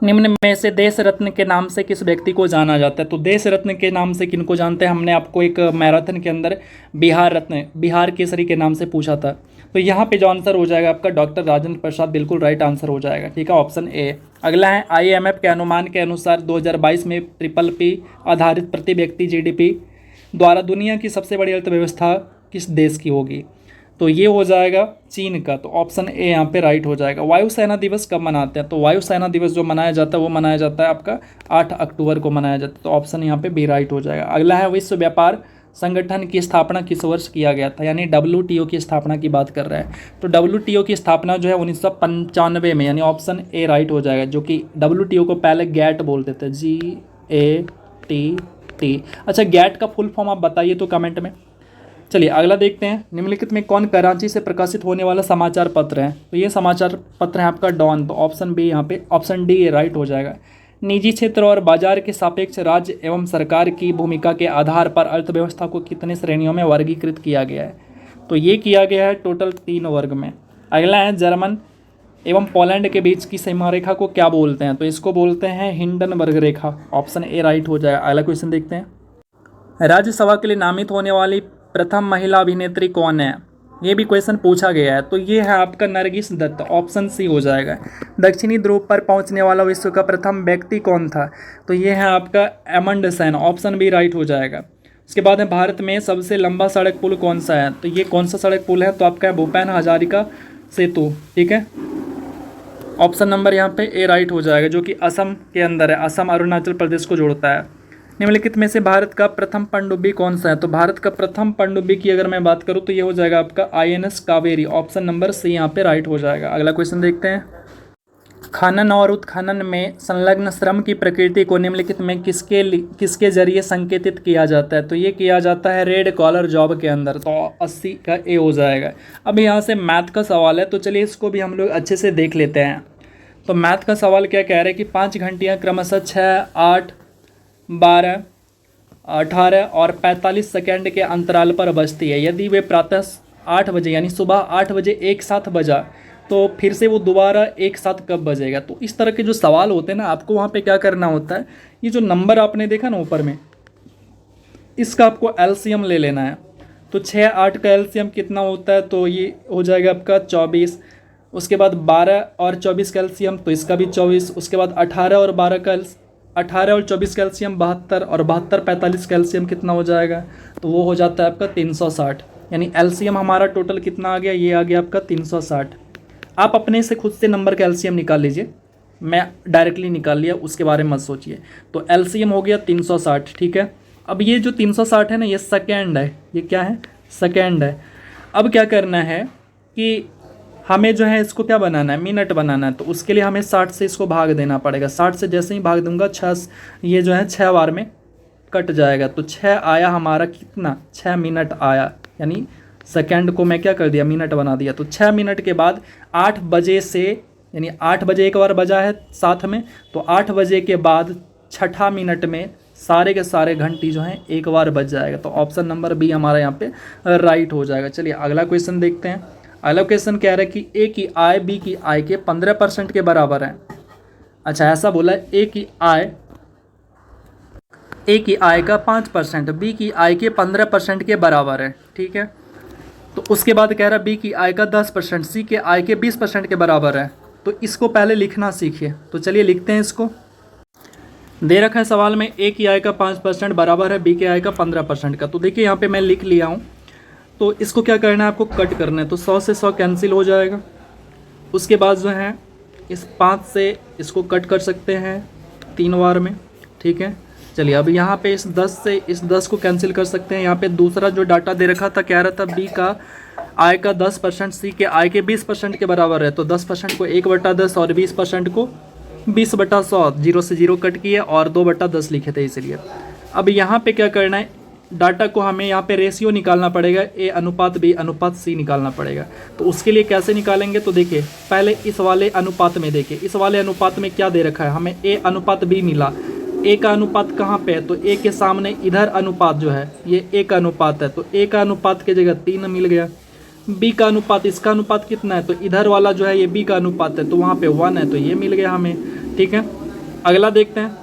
निम्न में से देश रत्न के नाम से किस व्यक्ति को जाना जाता है। तो देश रत्न के नाम से किनको जानते हैं, हमने आपको एक मैराथन के अंदर बिहार रत्न, बिहार केसरी के नाम से पूछा था। तो यहाँ पे जो आंसर हो जाएगा आपका डॉक्टर राजेंद्र प्रसाद, बिल्कुल राइट आंसर हो जाएगा, ठीक है, ऑप्शन ए। अगला है IMF के अनुमान के अनुसार 2022 में PPP आधारित प्रति व्यक्ति GDP द्वारा दुनिया की सबसे बड़ी अर्थव्यवस्था किस देश की होगी। तो ये हो जाएगा चीन का, तो ऑप्शन ए यहाँ पे राइट हो जाएगा। वायुसेना दिवस कब मनाते हैं। तो वायुसेना दिवस जो मनाया जाता है वो मनाया जाता है आपका 8 अक्टूबर को मनाया जाता है, तो ऑप्शन यहाँ पे बी राइट हो जाएगा। अगला है विश्व व्यापार संगठन की स्थापना किस वर्ष किया गया था, यानी WTO की स्थापना की बात कर रहा है। तो WTO की स्थापना जो है 1995 में, यानी ऑप्शन ए राइट हो जाएगा, जो कि WTO को पहले गैट बोलते थे, GATT। अच्छा, गैट का फुल फॉर्म आप बताइए तो कमेंट में। चलिए अगला देखते हैं, निम्नलिखित में कौन कराची से प्रकाशित होने वाला समाचार पत्र है। तो ये समाचार पत्र है आपका डॉन, तो ऑप्शन बी यहाँ पे, ऑप्शन डी ये राइट हो जाएगा। निजी क्षेत्र और बाजार के सापेक्ष राज्य एवं सरकार की भूमिका के आधार पर अर्थव्यवस्था को कितने श्रेणियों में वर्गीकृत किया गया है। तो ये किया गया है टोटल 3 वर्ग में। अगला है जर्मन एवं पोलैंड के बीच की सीमा रेखा को क्या बोलते हैं। तो इसको बोलते हैं Hindenburg Rekha, option A right हो जाएगा। अगला क्वेश्चन देखते हैं, राज्यसभा के लिए नामित होने वाली प्रथम महिला अभिनेत्री कौन है। ये भी क्वेश्चन पूछा गया है। तो ये है आपका नरगिस दत्त, ऑप्शन सी हो जाएगा। दक्षिणी ध्रुव पर पहुंचने वाला विश्व का प्रथम व्यक्ति कौन था। तो ये है आपका अमंडसेन, ऑप्शन बी राइट हो जाएगा। उसके बाद है भारत में सबसे लंबा सड़क पुल कौन सा है। तो ये कौन सा सड़क पुल है, तो आपका है भूपेन हजारिका सेतु, ठीक है, ऑप्शन नंबर यहाँ पे ए राइट हो जाएगा, जो कि असम के अंदर है, असम अरुणाचल प्रदेश को जोड़ता है। निम्नलिखित में से भारत का प्रथम पनडुब्बी कौन सा है। तो भारत का प्रथम पनडुब्बी की अगर मैं बात करूँ तो ये हो जाएगा आपका INS Kaveri, option number C यहाँ पे राइट हो जाएगा। अगला क्वेश्चन देखते हैं, खनन और उत्खनन में संलग्न श्रम की प्रकृति को निम्नलिखित में किसके जरिए संकेतित किया जाता है। तो ये किया जाता है रेड कॉलर जॉब के अंदर, तो 80 का ए हो जाएगा। अब यहाँ से मैथ का सवाल है, तो चलिए इसको भी हम लोग अच्छे से देख लेते हैं। तो मैथ का सवाल क्या कह रहे हैं कि 5 घंटियाँ क्रमशः 6, 8, 12, 18 और 45 सेकेंड के अंतराल पर बजती है। यदि वे प्रातः 8 बजे यानी सुबह 8 बजे एक साथ बजा तो फिर से वो दोबारा एक साथ कब बजेगा। तो इस तरह के जो सवाल होते हैं ना, आपको वहाँ पे क्या करना होता है, ये जो नंबर आपने देखा ना ऊपर में, इसका आपको LCM ले लेना है। तो 6, 8 का LCM कितना होता है, तो ये हो जाएगा आपका 24। उसके बाद 12 और 24 का LCM, तो इसका भी 24। उसके बाद 18 और 24 का LCM 72, और 72, 45 का LCM कितना हो जाएगा, तो वो हो जाता है आपका 360। यानी LCM हमारा टोटल कितना आ गया, ये आ गया आपका 360। आप अपने से खुद से नंबर का LCM निकाल लीजिए, मैं डायरेक्टली निकाल लिया, उसके बारे में मत सोचिए। तो LCM हो गया 360, ठीक है। अब ये जो 360 है ना, ये सेकेंड है, ये क्या है, सेकेंड है। अब क्या करना है कि हमें जो है इसको क्या बनाना है, मिनट बनाना है। तो उसके लिए हमें 60 से इसको भाग देना पड़ेगा। 60 से जैसे ही भाग दूंगा 6, ये जो है 6 बार में कट जाएगा। तो 6 आया हमारा कितना, 6 मिनट आया, यानी सेकेंड को मैं क्या कर दिया, मिनट बना दिया। तो 6 मिनट के बाद 8 बजे से, यानी 8 बजे एक बार बजा है साथ में, तो 8 बजे के बाद 6ठा मिनट में सारे के सारे घंटी जो हैं एक बार बज जाएगा। तो ऑप्शन नंबर बी हमारा यहाँ पे राइट हो जाएगा। चलिए अगला क्वेश्चन देखते हैं। अगला क्वेश्चन कह रहा है कि ए की आय बी की आय के 15% के बराबर है। अच्छा, ऐसा बोला है, ए की आय का 5%, बी की आय के 15% के बराबर है, ठीक है। तो उसके बाद कह रहा है बी की आय का 10%, सी के आय के 20% के बराबर है। तो इसको पहले लिखना सीखिए। तो चलिए लिखते हैं इसको। दे रखा है सवाल में ए की आय का 5% बराबर है बी की आय का 15% का। तो देखिए यहाँ पे मैं लिख लिया हूँ। तो इसको क्या करना है, आपको कट करना है। तो 100 से 100 कैंसिल हो जाएगा। उसके बाद जो है इस 5 से इसको कट कर सकते हैं 3 बार में, ठीक है। चलिए अब यहाँ पे इस 10 से इस 10 को कैंसिल कर सकते हैं। यहाँ पे दूसरा जो डाटा दे रखा था, कह रहा था बी का आय का 10%, सी के आय के 20% के बराबर है। तो 10% को 1/10 और 20% को 20/100, 0 से 0 कट किए और 2/10 लिखे थे इसलिए। अब यहाँ पे क्या करना है, डाटा को हमें यहाँ पे रेशियो निकालना पड़ेगा, ए अनुपात बी अनुपात सी निकालना पड़ेगा। तो उसके लिए कैसे निकालेंगे, तो देखिए पहले इस वाले अनुपात में देखिए, इस वाले अनुपात में क्या दे रखा है, हमें ए अनुपात बी मिला। ए का अनुपात कहाँ पे है, तो ए के सामने इधर अनुपात जो है ये ए का अनुपात है, तो ए का अनुपात की जगह 3 मिल गया। बी का अनुपात, इसका अनुपात कितना है, तो इधर वाला जो है ये बी का अनुपात है, तो वहाँ पे 1 है, तो ये मिल गया हमें। ठीक है, अगला देखते हैं।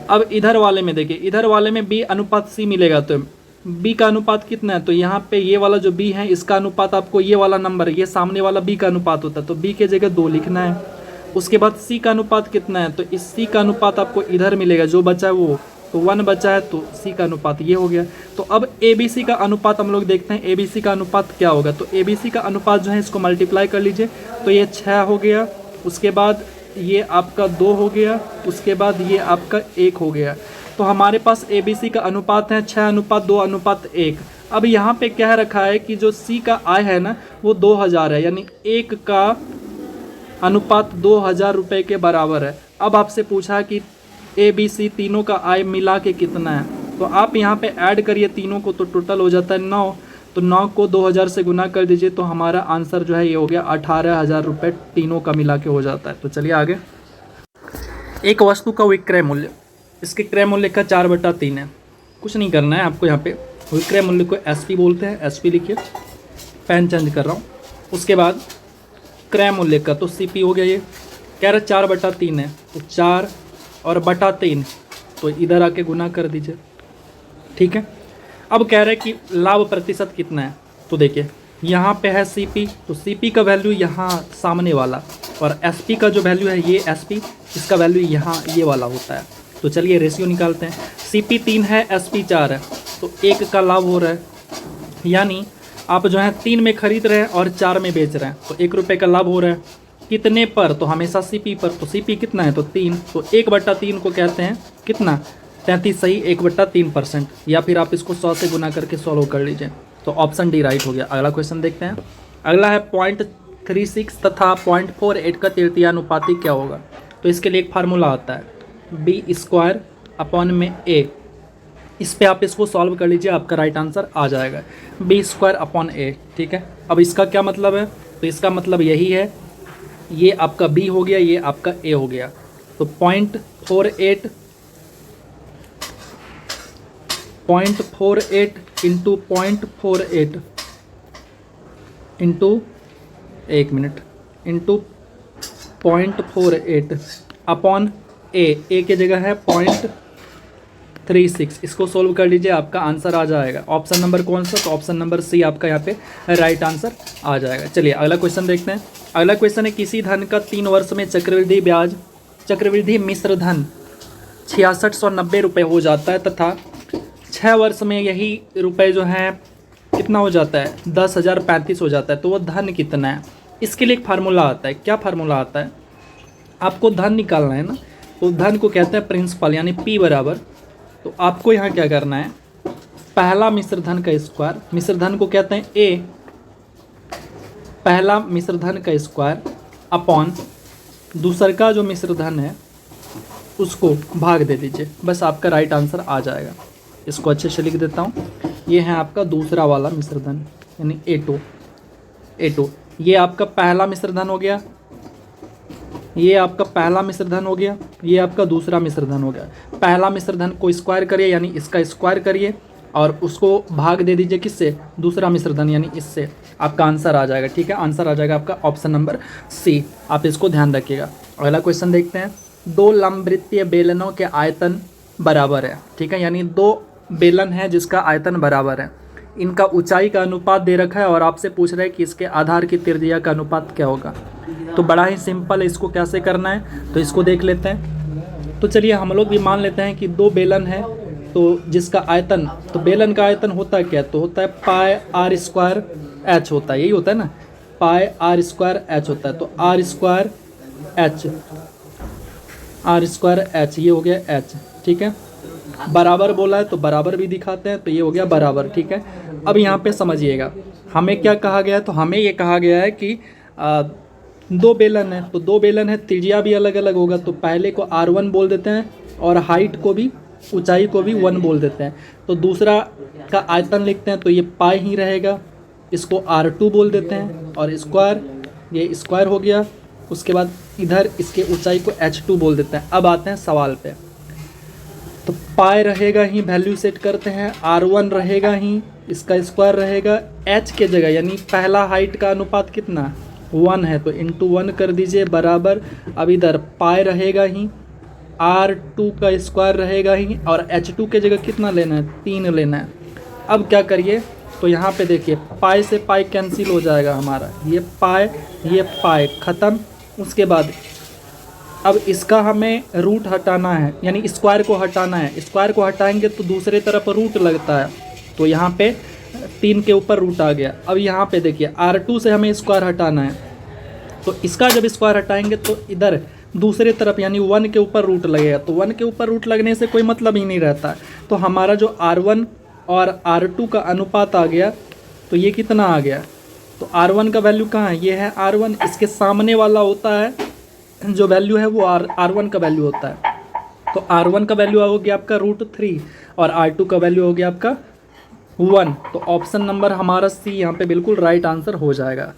अब इधर वाले में देखिए, इधर वाले में बी अनुपात सी मिलेगा, तो बी का अनुपात कितना है, तो यहाँ पे ये वाला जो बी है इसका अनुपात आपको ये वाला नंबर, ये सामने वाला बी का अनुपात होता है, तो बी के जगह 2 लिखना है। उसके बाद सी का अनुपात कितना है, तो इस सी का अनुपात आपको इधर मिलेगा, जो बचा है वो, तो 1 बचा है, तो सी का अनुपात ये हो गया। तो अब ए बी सी का अनुपात हम लोग देखते हैं, ए बी सी का अनुपात क्या होगा, तो ए बी सी का अनुपात जो है इसको मल्टीप्लाई कर लीजिए, तो ये 6 हो गया। उसके बाद ये आपका 2 हो गया, उसके बाद ये आपका 1 हो गया। तो हमारे पास ए बी सी का अनुपात है 6:2:1। अब यहाँ पे कह रखा है कि जो सी का आय है ना वो 2000 है, यानी 1 का अनुपात 2000 रुपये के बराबर है। अब आपसे पूछा कि ए बी सी तीनों का आय मिला के कितना है, तो आप यहाँ पे ऐड करिए तीनों को, तो टोटल हो जाता है 9। तो 9 को 2000 से गुना कर दीजिए, तो हमारा आंसर जो है ये हो गया 18,000 रुपये तीनों का मिला के हो जाता है। तो चलिए आगे। एक वस्तु का विक्रय मूल्य, इसके क्रय मूल्य का 4/3 है। कुछ नहीं करना है आपको, यहाँ पे विक्रय मूल्य को SP बोलते हैं, SP लिखिए, पेन चेंज कर रहा हूँ। उसके बाद क्रय मूल्य का तो CP हो गया, ये कह रहा 4/3 है, तो 4 और बटा 3, तो इधर आके गुना कर दीजिए। ठीक है, अब कह रहे हैं कि लाभ प्रतिशत कितना है, तो देखिए यहाँ पे है CP, तो CP का वैल्यू यहाँ सामने वाला, और SP का जो वैल्यू है ये SP, इसका वैल्यू यहाँ ये वाला होता है। तो चलिए रेशियो निकालते हैं। CP 3 है, SP 4 है, तो 1 का लाभ हो रहा है, यानी आप जो है 3 में खरीद रहे हैं और 4 में बेच रहे हैं, तो 1 रुपये का लाभ हो रहा है। कितने पर, तो हमेशा CP पर, तो CP कितना है, तो 3, तो 1/3 को कहते हैं कितना, 33, सही 1/3%, या फिर आप इसको 100 से गुना करके सॉल्व कर लीजिए, तो ऑप्शन डी राइट हो गया। अगला क्वेश्चन देखते हैं। अगला है 0.36 तथा 0.48 का तृतीयानुपाती क्या होगा, तो इसके लिए एक फार्मूला आता है B² इस पे आप इसको सॉल्व कर लीजिए, आपका राइट आंसर आ जाएगा B² ठीक है। अब इसका क्या मतलब है, तो इसका मतलब यही है, ये आपका B हो गया, ये आपका A हो गया, तो 0.48 into 0.48 into 1 minute into 0.48 upon A की जगह है 0.36, इसको सोल्व कर लीजिए, आपका आंसर आ जाएगा। ऑप्शन नंबर कौन सा, तो ऑप्शन नंबर C आपका यहाँ पे राइट आंसर आ जाएगा। चलिए अगला क्वेश्चन देखते हैं। अगला क्वेश्चन है, किसी धन का 3 वर्ष में चक्रवृद्धि मिश्र धन 6690 रुपये हो जाता है, तथा 6 वर्ष में यही रुपए जो है कितना हो जाता है, 10,035 हो जाता है, तो वो धन कितना है। इसके लिए एक फार्मूला आता है। क्या फार्मूला आता है, आपको धन निकालना है ना, तो धन को कहते हैं प्रिंसिपल, यानी P बराबर, तो आपको यहाँ क्या करना है, पहला मिश्र धन का स्क्वायर, मिश्र धन को कहते हैं A, पहला मिश्र धन का स्क्वायर अपॉन दूसर का जो मिश्र धन है उसको भाग दे दीजिए, बस आपका राइट आंसर आ जाएगा। इसको अच्छे से लिख देता हूँ, ये है आपका दूसरा वाला मिश्र धन, यानी A2, ये आपका पहला मिश्र धन हो गया, ये आपका पहला मिश्र धन हो गया, ये आपका दूसरा मिश्र धन हो गया। पहला मिश्र धन को स्क्वायर करिए, यानी इसका स्क्वायर करिए, और उसको भाग दे दीजिए किससे, दूसरा मिश्र धन यानी इससे, आपका आंसर आ जाएगा। ठीक है, आंसर आ जाएगा आपका ऑप्शन नंबर C, आप इसको ध्यान रखिएगा। अगला क्वेश्चन देखते हैं। 2 लंबवृत्तीय बेलनों के आयतन बराबर है, ठीक है, यानी 2 बेलन है जिसका आयतन बराबर है, इनका ऊंचाई का अनुपात दे रखा है, और आपसे पूछ रहे हैं कि इसके आधार की त्रिज्या का अनुपात क्या होगा। तो बड़ा ही सिंपल है, इसको कैसे करना है तो इसको देख लेते हैं। तो चलिए हम लोग भी मान लेते हैं कि 2 बेलन है, तो जिसका आयतन, तो बेलन का आयतन होता है क्या, तो होता है πr² होता है, यही होता है ना, πr² होता है, तो r²h ये हो गया h। ठीक है, बराबर बोला है तो बराबर भी दिखाते हैं, तो ये हो गया बराबर। ठीक है, अब यहाँ पे समझिएगा हमें क्या कहा गया है, तो हमें ये कहा गया है कि 2 बेलन है, तो 2 बेलन है, त्रिज्या भी अलग अलग होगा, तो पहले को r1 बोल देते हैं और हाइट को भी ऊंचाई को भी 1 बोल देते हैं। तो दूसरा का आयतन लिखते हैं तो ये पाई ही रहेगा, इसको R2 बोल देते हैं, और स्क्वायर, ये स्क्वायर हो गया। उसके बाद इधर इसके ऊंचाई को H2 बोल देते हैं। अब आते हैं सवाल पे। तो पाई रहेगा ही, वैल्यू सेट करते हैं, R1 रहेगा ही, इसका स्क्वायर रहेगा, H के जगह यानी पहला हाइट का अनुपात कितना 1 है तो इंटू 1 कर दीजिए बराबर। अब इधर पाई रहेगा ही, R2 का स्क्वायर रहेगा ही, और H2 के जगह कितना लेना है 3 लेना है। अब क्या करिए तो यहाँ पे देखिए पाई से पाई कैंसिल हो जाएगा हमारा, ये पाई ख़त्म। उसके बाद अब इसका हमें रूट हटाना है, यानी स्क्वायर को हटाना है। स्क्वायर को हटाएंगे तो दूसरे तरफ रूट लगता है, तो यहाँ पे 3 के ऊपर रूट आ गया। अब यहाँ पे देखिए R2 से हमें स्क्वायर हटाना है, तो इसका जब स्क्वायर हटाएंगे तो इधर दूसरे तरफ यानी 1 के ऊपर रूट लगेगा, तो 1 के ऊपर रूट लगने से कोई मतलब ही नहीं रहता है। तो हमारा जो R1 और R2 का अनुपात आ गया, तो ये कितना आ गया, तो R1 का वैल्यू कहाँ है, ये है R1, इसके सामने वाला होता है जो वैल्यू है वो R1 का वैल्यू होता है। तो R1 का वैल्यू हो गया आपका √3 और R2 का वैल्यू हो गया आपका 1। तो ऑप्शन नंबर हमारा C यहाँ पे बिल्कुल राइट आंसर हो जाएगा।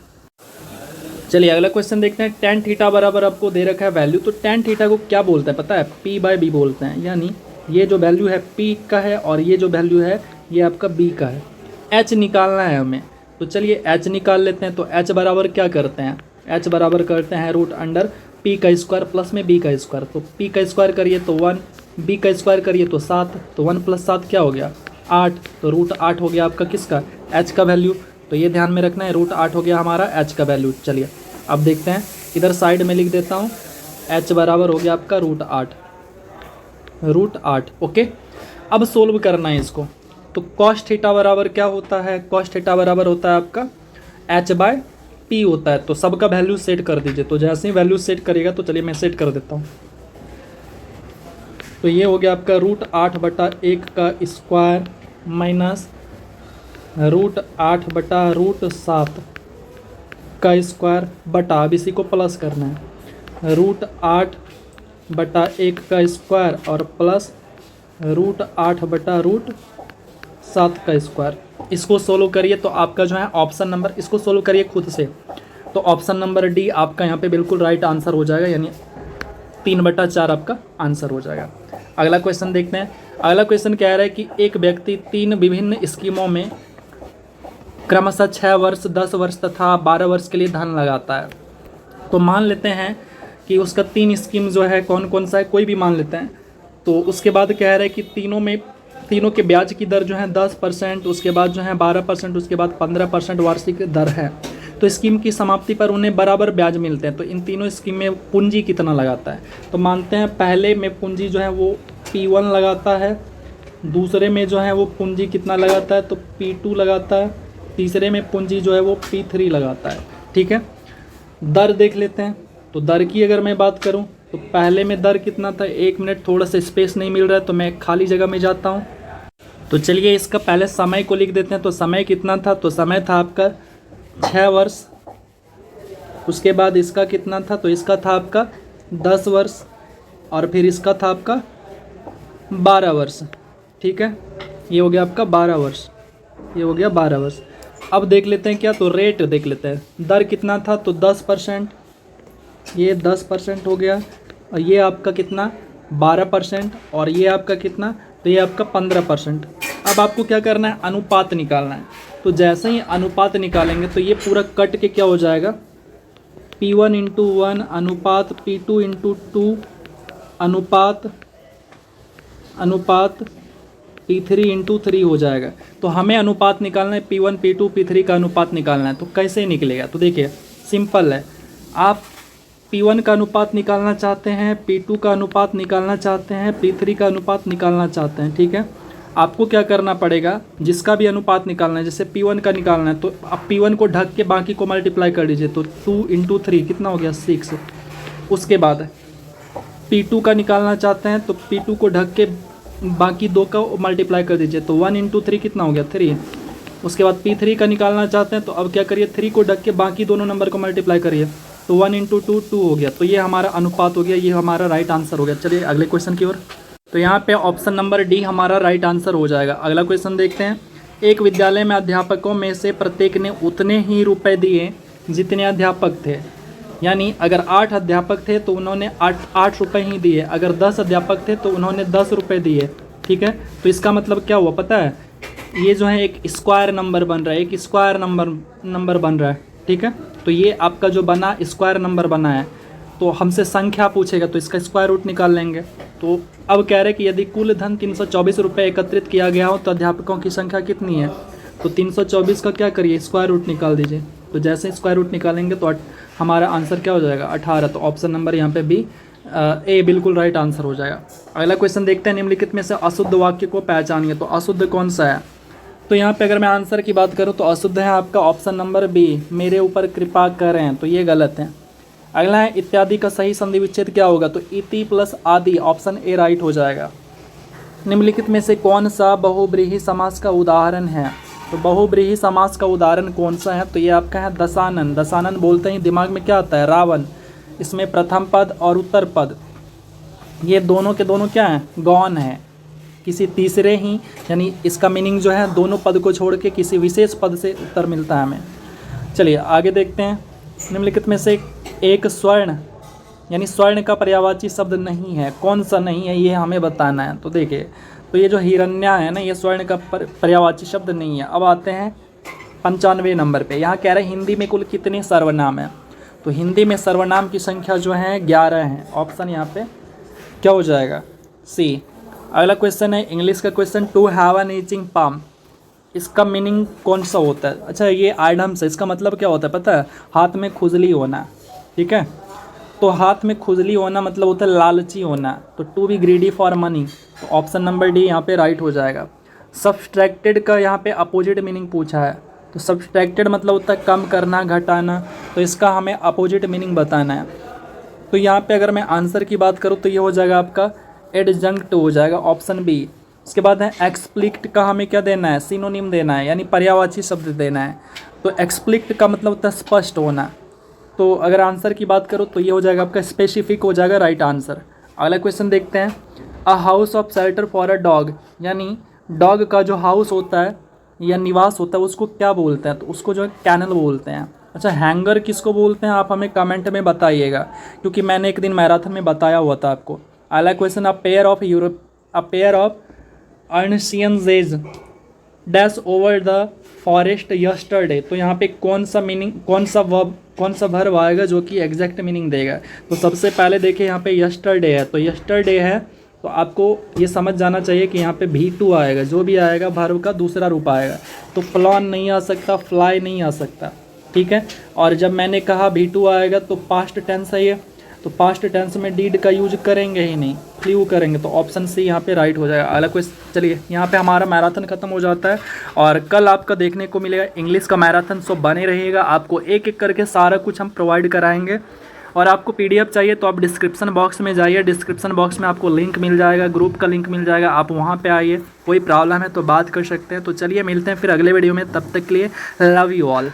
चलिए अगला क्वेश्चन देखते हैं। tan थीटा बराबर आपको दे रखा है वैल्यू, तो tan थीटा को क्या बोलते हैं पता है, P/B बोलते हैं, यानी ये जो वैल्यू है P का है और ये जो वैल्यू है ये आपका B का है। H निकालना है हमें, तो चलिए H निकाल लेते हैं। तो H बराबर क्या करते हैं, H बराबर करते हैं √अंडर P का स्क्वायर प्लस में B का स्क्वायर। तो P का स्क्वायर करिए तो 1, B का स्क्वायर करिए तो 7, तो 1 + 7 क्या हो गया 8, तो √8 हो गया आपका किसका H का वैल्यू। तो ये ध्यान में रखना है, √8 हो गया हमारा H का वैल्यू। चलिए अब देखते हैं, इधर साइड में लिख देता हूँ, H बराबर हो गया आपका √8। ओके, अब सोल्व करना है इसको। तो cos थीटा बराबर क्या होता है, cos थीटा बराबर होता है आपका H/P होता है। तो सबका वैल्यू सेट कर दीजिए। तो जैसे ही वैल्यू सेट करेगा तो चलिए मैं सेट कर देता हूँ। तो ये हो गया आपका √8/1 का स्क्वायर माइनस √8/√7 का स्क्वायर बटा, अब इसी को प्लस करना है, √8/1 का स्क्वायर और प्लस √8/√7 का स्क्वायर। इसको सोल्व करिए तो आपका जो है ऑप्शन नंबर, इसको सोल्व करिए खुद से, तो ऑप्शन नंबर डी आपका यहाँ पे बिल्कुल राइट आंसर हो जाएगा, यानी 3/4 आपका आंसर हो जाएगा। अगला क्वेश्चन देखते हैं। अगला क्वेश्चन कह रहा है कि एक व्यक्ति 3 विभिन्न स्कीमों में क्रमशः 6 वर्ष, 10 वर्ष तथा 12 वर्ष के लिए धन लगाता है। तो मान लेते हैं कि उसका 3 स्कीम जो है कौन कौन सा है, कोई भी मान लेते हैं। तो उसके बाद कह रहा है कि तीनों के ब्याज की दर जो है 10%, उसके बाद जो है 12%, उसके बाद 15% वार्षिक दर है। तो स्कीम की समाप्ति पर उन्हें बराबर ब्याज मिलते हैं। तो इन तीनों स्कीम में पूंजी कितना लगाता है, तो मानते हैं पहले में पूंजी जो है वो P1 लगाता है, दूसरे में जो है वो पूंजी कितना लगाता है तो P2 लगाता है, तीसरे में पूंजी जो है वो P3 लगाता है। ठीक है, दर देख लेते हैं। तो दर की अगर मैं बात करूं तो पहले में दर कितना था, 1 मिनट, थोड़ा सा स्पेस नहीं मिल रहा है तो मैं खाली जगह में जाता हूं। तो चलिए इसका पहले समय को लिख देते हैं। तो समय कितना था, तो समय था आपका 6 वर्ष। उसके बाद इसका कितना था, तो इसका था आपका 10 वर्ष, और फिर इसका था आपका 12 वर्ष। ठीक है, ये हो गया आपका 12 वर्ष, ये हो गया 12 वर्ष। अब देख लेते हैं क्या, तो रेट देख लेते हैं। दर कितना था, तो 10%, ये 10% हो गया, और ये आपका कितना 12%, और ये आपका कितना, तो ये आपका 15%। अब आपको क्या करना है, अनुपात निकालना है। तो जैसे ही अनुपात निकालेंगे तो ये पूरा कट के क्या हो जाएगा, P1 × 1 अनुपात P2 × 2 अनुपात P3 × 3 हो जाएगा। तो हमें अनुपात निकालना है, P1, P2, P3 का अनुपात निकालना है। तो कैसे निकलेगा, तो देखिए सिंपल है। आप P1 का अनुपात निकालना चाहते हैं, P2 का अनुपात निकालना चाहते हैं, P3 का अनुपात निकालना चाहते हैं। ठीक है, आपको क्या करना पड़ेगा, जिसका भी अनुपात निकालना है, जैसे P1 का निकालना है तो आप P1 को ढक के बाकी को मल्टीप्लाई कर दीजिए। तो 2 × 3 कितना हो गया 6। उसके बाद P2 का निकालना चाहते हैं तो P2 को ढक के बाकी 2 का मल्टीप्लाई कर दीजिए। तो 1 × 3 कितना हो गया 3। उसके बाद P3 का निकालना चाहते हैं तो अब क्या करिए, 3 को ढक के बाकी दोनों नंबर को मल्टीप्लाई करिए। तो 1 × 2 2 हो गया। तो ये हमारा अनुपात हो गया, ये हमारा राइट आंसर हो गया। चलिए अगले क्वेश्चन की ओर। तो यहाँ पे ऑप्शन नंबर डी हमारा राइट आंसर हो जाएगा। अगला क्वेश्चन देखते हैं। एक विद्यालय में अध्यापकों में से प्रत्येक ने उतने ही रुपए दिए जितने अध्यापक थे। यानी अगर 8 अध्यापक थे तो उन्होंने 8 रुपये ही दिए, अगर 10 अध्यापक थे तो उन्होंने 10 रुपये दिए। ठीक है, तो इसका मतलब क्या हुआ पता है, ये जो है एक स्क्वायर नंबर बन रहा है, एक स्क्वायर नंबर बन रहा है। ठीक है, तो ये आपका जो बना स्क्वायर नंबर बना है, तो हमसे संख्या पूछेगा तो इसका स्क्वायर रूट निकाल लेंगे। तो अब कह रहे कि यदि कुल धन 324 रुपये एकत्रित किया गया हो तो अध्यापकों की संख्या कितनी है। तो 324 का क्या करिए, स्क्वायर रूट निकाल दीजिए। तो जैसे स्क्वायर रूट निकालेंगे तो हमारा आंसर क्या हो जाएगा, 18। तो ऑप्शन नंबर यहाँ पे बी ए बिल्कुल राइट आंसर हो जाएगा। अगला क्वेश्चन देखते हैं। निम्नलिखित में से अशुद्ध वाक्य को पहचानिए। तो अशुद्ध कौन सा है, तो यहाँ पे अगर मैं आंसर की बात करूँ तो अशुद्ध है आपका ऑप्शन नंबर बी, मेरे ऊपर कृपा करें। तो ये गलत है। अगला है इत्यादि का सही संधि विच्छेद क्या होगा, तो इति प्लस आदि, ऑप्शन ए राइट हो जाएगा। निम्नलिखित में से कौन सा बहुब्रीहि समास का उदाहरण है। तो बहुब्रीहि समास का उदाहरण कौन सा है, तो ये आपका है दशानन। दशानन बोलते ही दिमाग में क्या आता है, रावण। इसमें प्रथम पद और उत्तर पद ये दोनों के दोनों क्या हैं, गौण है। किसी तीसरे ही, यानी इसका मीनिंग जो है दोनों पद को छोड़ के किसी विशेष पद से उत्तर मिलता है हमें। चलिए आगे देखते हैं। निम्नलिखित में से एक स्वर्ण, यानी स्वर्ण का पर्यायवाची शब्द नहीं है, कौन सा नहीं है ये हमें बताना है। तो देखिए, तो ये जो हिरण्या है ना, ये स्वर्ण का पर्यायवाची शब्द नहीं है। अब आते हैं 95 नंबर पे। यहाँ कह रहे हैं हिंदी में कुल कितने सर्वनाम हैं। तो हिंदी में सर्वनाम की संख्या जो है 11 है। ऑप्शन यहाँ पे क्या हो जाएगा, सी। अगला क्वेश्चन है इंग्लिश का question, to have an itching palm, इसका मीनिंग कौन सा होता है। अच्छा, ये आइडम्स है, इसका मतलब क्या होता है पता है, हाथ में खुजली होना। ठीक है, तो हाथ में खुजली होना मतलब होता है लालची होना। तो to be greedy for money, तो ऑप्शन नंबर डी यहाँ पे राइट हो जाएगा। सब्सट्रैक्टेड का यहाँ पे अपोजिट मीनिंग पूछा है। तो सब्सट्रैक्टेड मतलब होता है कम करना, घटाना, तो इसका हमें अपोजिट मीनिंग बताना है। तो यहाँ पे अगर मैं आंसर की बात करूँ तो ये हो जाएगा आपका एडजंक्ट हो जाएगा, ऑप्शन बी। इसके बाद है एक्सप्लिक्ट का हमें क्या देना है, सिनोनिम देना है, यानी पर्यायवाची शब्द देना है। तो एक्सप्लिक्ट का मतलब होता है स्पष्ट होना। तो अगर आंसर की बात करो तो ये हो जाएगा आपका स्पेसिफिक हो जाएगा राइट आंसर। अगला क्वेश्चन देखते हैं। A house of shelter for a dog, यानी डॉग का जो हाउस होता है या निवास होता है उसको क्या बोलते हैं, तो उसको जो है कैनल बोलते हैं। अच्छा, हैंगर किसको बोलते हैं आप हमें कमेंट में बताइएगा, क्योंकि मैंने एक दिन मैराथन में बताया हुआ था आपको। अगला क्वेश्चन, अ पेयर ऑफ अनसियंजेज dash over the forest yesterday, तो यहाँ पे कौन सा मीनिंग, कौन सा वर्ब आएगा जो कि एग्जैक्ट मीनिंग देगा। तो सबसे पहले देखिए यहाँ पे यस्टरडे है, तो यस्टरडे है तो आपको ये समझ जाना चाहिए कि यहाँ पे V2 आएगा, जो भी आएगा वर्ब का दूसरा रूप आएगा। तो फ्लॉन नहीं आ सकता, फ्लाई नहीं आ सकता। ठीक है, और जब मैंने कहा V2 आएगा तो पास्ट टेंस है ये, तो पास्ट टेंस में डीड का यूज करेंगे ही नहीं, फ्लू करेंगे। तो ऑप्शन सी यहाँ पे राइट हो जाएगा। अगला क्वेश्चन, चलिए यहाँ पे हमारा मैराथन खत्म हो जाता है और कल आपका देखने को मिलेगा इंग्लिश का मैराथन। सो बने रहिएगा, आपको एक एक करके सारा कुछ हम प्रोवाइड कराएंगे। और आपको PDF चाहिए तो आप डिस्क्रिप्शन बॉक्स में जाइए, डिस्क्रिप्शन बॉक्स में आपको लिंक मिल जाएगा, ग्रुप का लिंक मिल जाएगा, आप वहाँ पे आइए। कोई प्रॉब्लम है तो बात कर सकते हैं। तो चलिए मिलते हैं फिर अगले वीडियो में, तब तक के लिए लव यू ऑल।